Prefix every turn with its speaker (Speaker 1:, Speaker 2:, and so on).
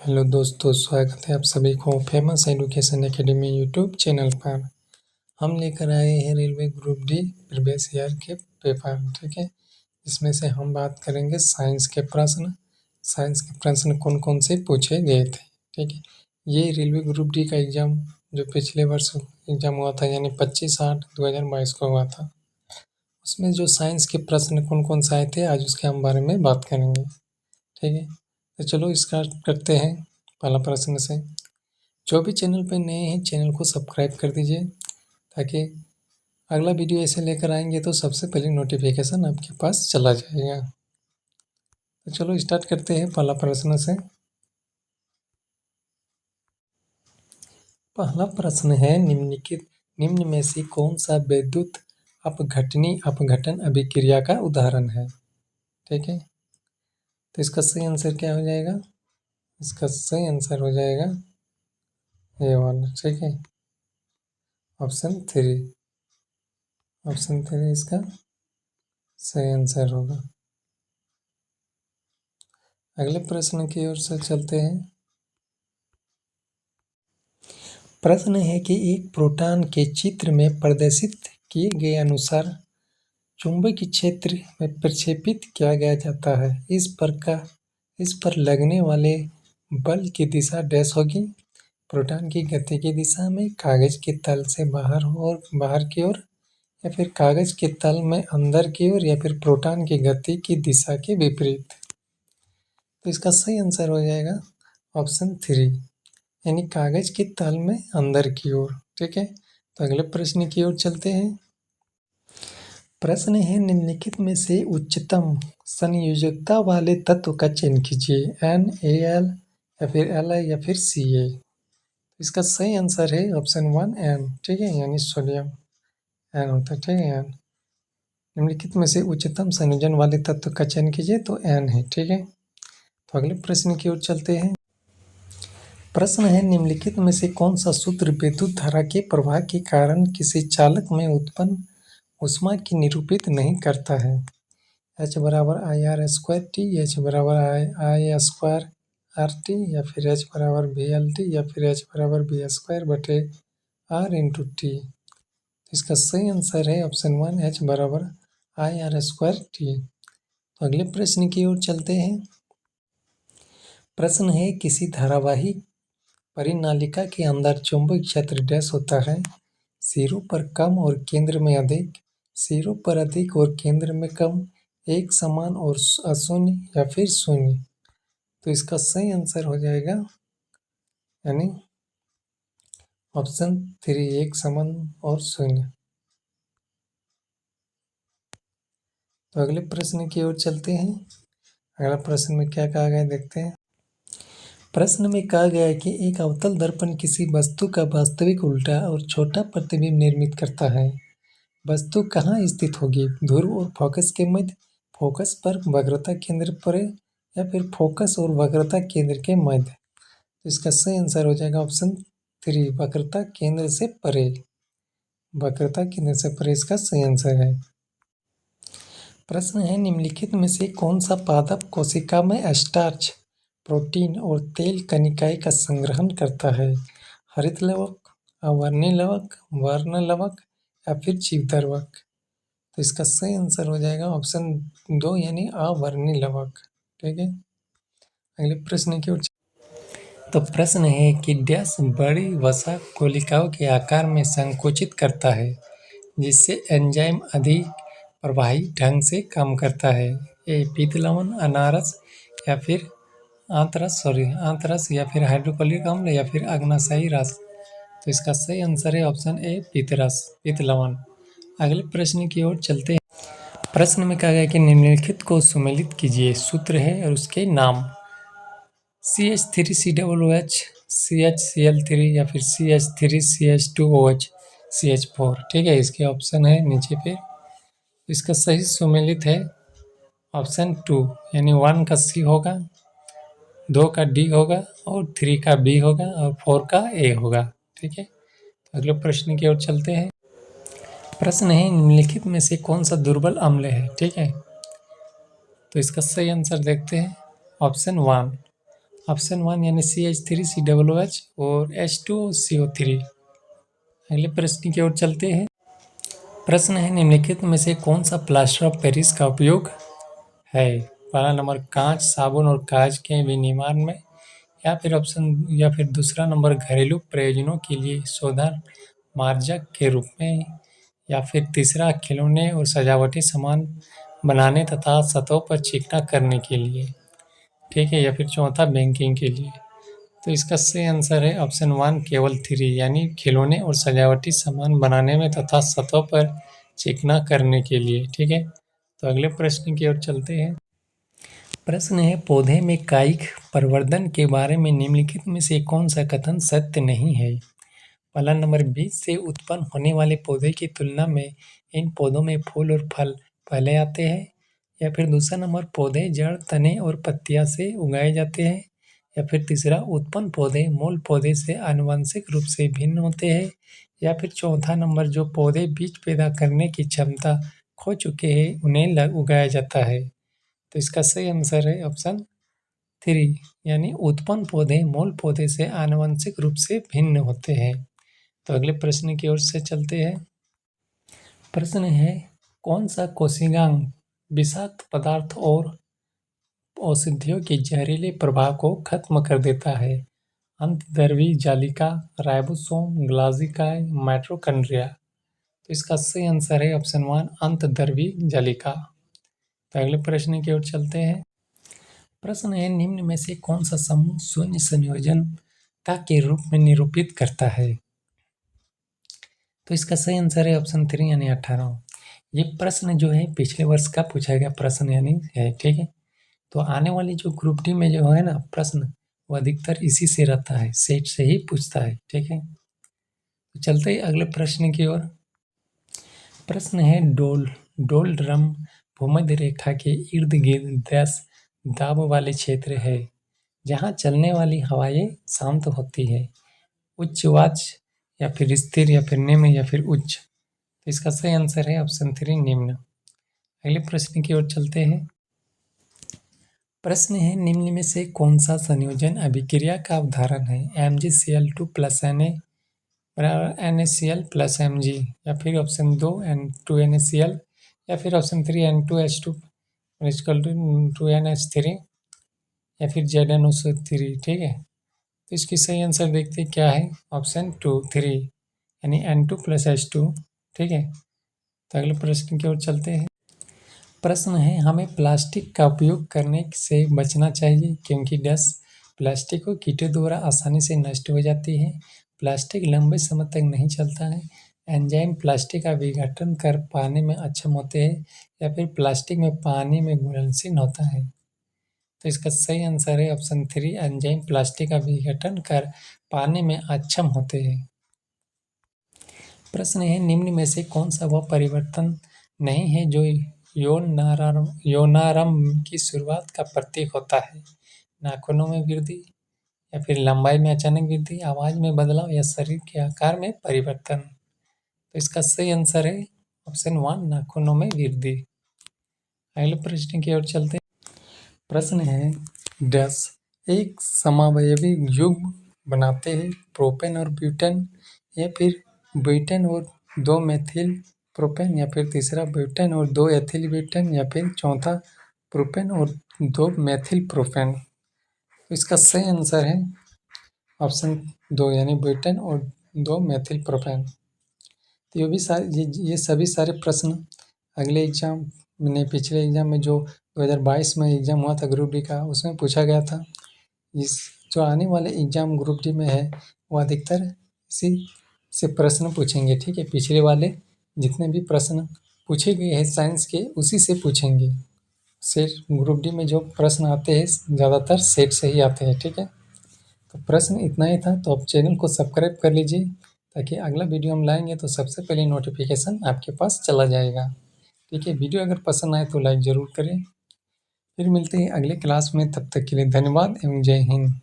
Speaker 1: Hello दोस्तों, स्वागत है आप सभी को famous education academy YouTube channel पर। हम लेकर आए हैं railway group D previous year के पेपर। ठीक है, इसमें से हम बात करेंगे साइंस के प्रश्न। साइंस के प्रश्न कौन कौन से पूछे गए थे। ठीक है, ये रेलवे ग्रुप डी का एग्ज़ाम जो पिछले वर्ष एग्ज़ाम हुआ था, यानी 25/8/2022 को हुआ था, उसमें जो साइंस के प्रश्न कौन कौन से आए थे, आज उसके हम बारे में बात करेंगे। ठीक है, तो चलो स्टार्ट करते हैं पहला प्रश्न से। जो भी चैनल पर नए हैं, चैनल को सब्सक्राइब कर दीजिए, ताकि अगला वीडियो ऐसे लेकर आएंगे तो सबसे पहले नोटिफिकेशन आपके पास चला जाएगा। तो चलो स्टार्ट करते हैं पहला प्रश्न से। पहला प्रश्न है, निम्न में से कौन सा विद्युत अपघटन अभिक्रिया का उदाहरण है। ठीक है, तो इसका सही आंसर क्या हो जाएगा? इसका सही आंसर हो जाएगा ये वाला। ठीक है, ऑप्शन 3 इसका सही आंसर होगा। अगले प्रश्न की ओर से चलते हैं। प्रश्न है कि एक प्रोटॉन के चित्र में प्रदर्शित किए गए अनुसार चुंबकीय क्षेत्र में प्रक्षेपित किया गया जाता है। इस पर लगने वाले बल की दिशा डैश होगी। प्रोटॉन की गति की दिशा में, कागज के तल से बाहर की ओर, या फिर कागज के तल में अंदर की ओर, या फिर प्रोटॉन की गति की दिशा के विपरीत। तो इसका सही आंसर हो जाएगा ऑप्शन 3, यानी कागज के तल में अंदर की ओर। ठीक है, तो अगले प्रश्न की ओर चलते हैं। प्रश्न है, निम्नलिखित में से उच्चतम संयोजकता वाले तत्व का चयन कीजिए। NaL, या फिर Li, या फिर Ca। इसका सही आंसर है ऑप्शन 1 N। ठीक है, यानी सोडियम N होता है। ठीक है, निम्नलिखित में से उच्चतम संयोजन वाले तत्व का चयन कीजिए, तो N है। ठीक है, तो अगले प्रश्न की ओर चलते हैं। प्रश्न है, निम्नलिखित में से कौन सा सूत्र विद्युत धारा के प्रवाह के कारण किसी चालक में उत्पन्न ऊष्मा की निरूपित नहीं करता है। H बराबर IR²T, H बराबर I² या फिर H बराबर VLT, या फिर H बराबर V²/R×T। इसका सही आंसर है ऑप्शन 1 H बराबर IR²T। तो अगले प्रश्न की ओर चलते हैं। प्रश्न है, किसी धारावाही परिनालिका के अंदर चुंबकीय क्षेत्र डैश होता है। सिरों पर कम और केंद्र में अधिक, सिरों पर अधिक और केंद्र में कम, एक समान और अशून्य, या फिर शून्य। तो इसका सही आंसर हो जाएगा यानी ऑप्शन 3, एक समान और शून्य। तो अगले प्रश्न की ओर चलते हैं। अगला प्रश्न में क्या कहा गया देखते हैं। प्रश्न में कहा गया है कि एक अवतल दर्पण किसी वस्तु का वास्तविक उल्टा और छोटा प्रतिबिंब निर्मित करता है। वस्तु कहाँ स्थित होगी? ध्रुव और फोकस के मध्य, फोकस पर वक्रता केंद्र पर, या फिर फोकस और वक्रता केंद्र के मध्य। तो इसका सही आंसर हो जाएगा ऑप्शन 3, वक्रता केंद्र से परे। वक्रता केंद्र से परे इसका सही आंसर है। प्रश्न है, निम्नलिखित में से कौन सा पादप कोशिका में स्टार्च, प्रोटीन और तेल कणिकाएं का संग्रहण करता है? हरित लवक, अवर्णीय लवक, वर्ण लवक, या फिर जीवधर्वक। तो इसका सही आंसर हो जाएगा ऑप्शन 2, यानी अवर्णीय लवक। ठीक है, अगले प्रश्न की ओर। तो प्रश्न है कि डैश बड़ी वसा कोशिकाओं के आकार में संकुचित करता है, जिससे एंजाइम अधिक प्रभावी ढंग से काम करता है। ए पीत लवण, अनारस, या फिर आंतरस, या फिर हाइड्रोक्लोरिक अम्ल, या फिर अग्नाशयी रस। तो इसका सही आंसर है ऑप्शन ए, पीत लवण। अगले प्रश्न की ओर चलते हैं। प्रश्न में कहा गया कि निम्नलिखित को सुमेलित कीजिए। सूत्र है और उसके नाम। CH3COOH CHCl3, या फिर CH3CH2OH CH4। ठीक है, इसके ऑप्शन है नीचे पे। इसका सही सुमेलित है ऑप्शन 2, यानी 1 का C होगा, 2 का D होगा, और 3 का B होगा, और 4 का A होगा। ठीक है, तो अगले प्रश्न की ओर चलते हैं। प्रश्न है, निम्नलिखित में से कौन सा दुर्बल अम्ल है? ठीक है, तो इसका सही आंसर देखते हैं ऑप्शन 1, ऑप्शन 1 यानी CH3COOH और H2CO3। अगले प्रश्न की ओर चलते हैं। प्रश्न है, निम्नलिखित में से कौन सा प्लास्टर ऑफ पेरिस का उपयोग है? पहला नंबर कांच, साबुन और कांच के विनिर्माण में, या फिर दूसरा नंबर घरेलू प्रयोजनों के लिए शोधन मार्जक के रूप में, या फिर तीसरा खिलौने और सजावटी सामान बनाने तथा सतहों पर चिकना करने के लिए, ठीक है, या फिर चौथा बैंकिंग के लिए। तो इसका सही आंसर है ऑप्शन 1 केवल 3 यानी खिलौने और सजावटी सामान बनाने में तथा सतहों पर चिकना करने के लिए, ठीक है। तो अगले प्रश्न की ओर चलते हैं। प्रश्न है, पौधे में कायिक प्रवर्धन के बारे में निम्नलिखित में से कौन सा कथन सत्य नहीं है? पहला नंबर, बीज से उत्पन्न होने वाले पौधे की तुलना में इन पौधों में फूल और फल पहले आते हैं, या फिर दूसरा नंबर, पौधे जड़, तने और पत्तियां से उगाए जाते हैं, या फिर तीसरा, उत्पन्न पौधे मूल पौधे से आनुवंशिक रूप से भिन्न होते हैं, या फिर चौथा नंबर, जो पौधे बीज पैदा करने की क्षमता खो चुके हैं उन्हें उगाया जाता है। तो इसका सही आंसर है ऑप्शन 3 यानी उत्पन्न पौधे मूल पौधे से आनुवंशिक रूप से भिन्न होते हैं। तो अगले प्रश्न की ओर से चलते हैं। प्रश्न है, कौन सा कोशिकांग विषाक्त पदार्थ और औषधियों के जहरीले प्रभाव को खत्म कर देता है? अंतर्द्रव्यी जालिका, राइबोसोम, ग्लाइकोसाइड, माइटोकॉन्ड्रिया। तो इसका सही आंसर है ऑप्शन 1 अंतर्द्रव्यी जालिका। तो अगले प्रश्न की ओर चलते हैं। प्रश्न है, निम्न में से कौन सा समूह शून्य संयोजनता के रूप में निरूपित करता है? तो इसका सही आंसर है ऑप्शन 3 यानी 18। ये प्रश्न जो है पिछले वर्ष का पूछा गया प्रश्न यानी है, ठीक है। तो आने वाली जो ग्रुप डी में जो है ना प्रश्न, वो अधिकतर इसी से रहता है, सेट से ही पूछता है, ठीक है। तो चलते ही अगले प्रश्न की ओर। प्रश्न है, डोल ड्रम भूमध्य रेखा के इर्द गिर्द 10 दाब वाले क्षेत्र है जहाँ चलने वाली हवाएं शांत होती है। उच्च वाच, या फिर स्थिर, या फिर निम्न, या फिर उच्च। तो इसका सही आंसर है ऑप्शन 3 निम्न। अगले प्रश्न की ओर चलते हैं। प्रश्न है, निम्न में से कौन सा संयोजन अभिक्रिया का उदाहरण है? MgCl2 plus Na NaCl plus Mg, या फिर ऑप्शन 2 2NaCl, या फिर ऑप्शन 3 N2H2 2NH3, या फिर ZnO3, ठीक है। तो इसकी सही आंसर देखते हैं क्या है, ऑप्शन 2 3 यानी N2 प्लस H2, ठीक है। तो अगले प्रश्न की ओर चलते हैं। प्रश्न है, हमें प्लास्टिक का उपयोग करने से बचना चाहिए क्योंकि डस्ट प्लास्टिक को कीटों द्वारा आसानी से नष्ट हो जाती है। प्लास्टिक लंबे समय तक नहीं चलता है। एंजाइम प्लास्टिक का विघटन कर पाने में अक्षम होते हैं, या फिर प्लास्टिक में पानी में घुलनशील होता है। तो इसका सही आंसर है ऑप्शन 3 एंजाइम प्लास्टिक का विघटन कर पाने में अक्षम होते हैं। प्रश्न है, निम्न में से कौन सा वह परिवर्तन नहीं है जो यौनारंभ की शुरुआत का प्रतीक होता है? नाखूनों में वृद्धि, या फिर लंबाई में अचानक वृद्धि, आवाज में बदलाव, या शरीर के आकार में परिवर्तन। तो इसका सही आंसर है ऑप्शन 1 नाखूनों में वृद्धि। अगले प्रश्न की ओर चलते हैं। प्रश्न है, डैश एक समावयवी युग्म बनाते हैं प्रोपेन और ब्यूटेन, या फिर ब्यूटेन और 2 मेथिल प्रोपेन, या फिर तीसरा ब्यूटेन और 2 एथिल ब्यूटेन, या फिर चौथा प्रोपेन और 2 मेथिल प्रोपेन। तो इसका सही आंसर है ऑप्शन 2 यानी ब्यूटेन और 2 मेथिल प्रोपेन। तो ये सभी सारे प्रश्न अगले एग्जाम ने पिछले एग्जाम में जो 2022 में एग्जाम हुआ था ग्रुप डी का, उसमें पूछा गया था। इस जो आने वाले एग्जाम ग्रुप डी में है वो अधिकतर इसी से प्रश्न पूछेंगे, ठीक है। पिछले वाले जितने भी प्रश्न पूछे गए हैं साइंस के उसी से पूछेंगे। सेट ग्रुप डी में जो प्रश्न आते हैं ज़्यादातर सेट से ही आते हैं, ठीक है। तो प्रश्न इतना ही था। तो आप चैनल को सब्सक्राइब कर लीजिए ताकि अगला वीडियो हम लाएंगे तो सबसे पहले नोटिफिकेशन आपके पास चला जाएगा, ठीक है। वीडियो अगर पसंद आए तो लाइक ज़रूर करें। फिर मिलते हैं अगले क्लास में, तब तक के लिए धन्यवाद एवं जय हिंद।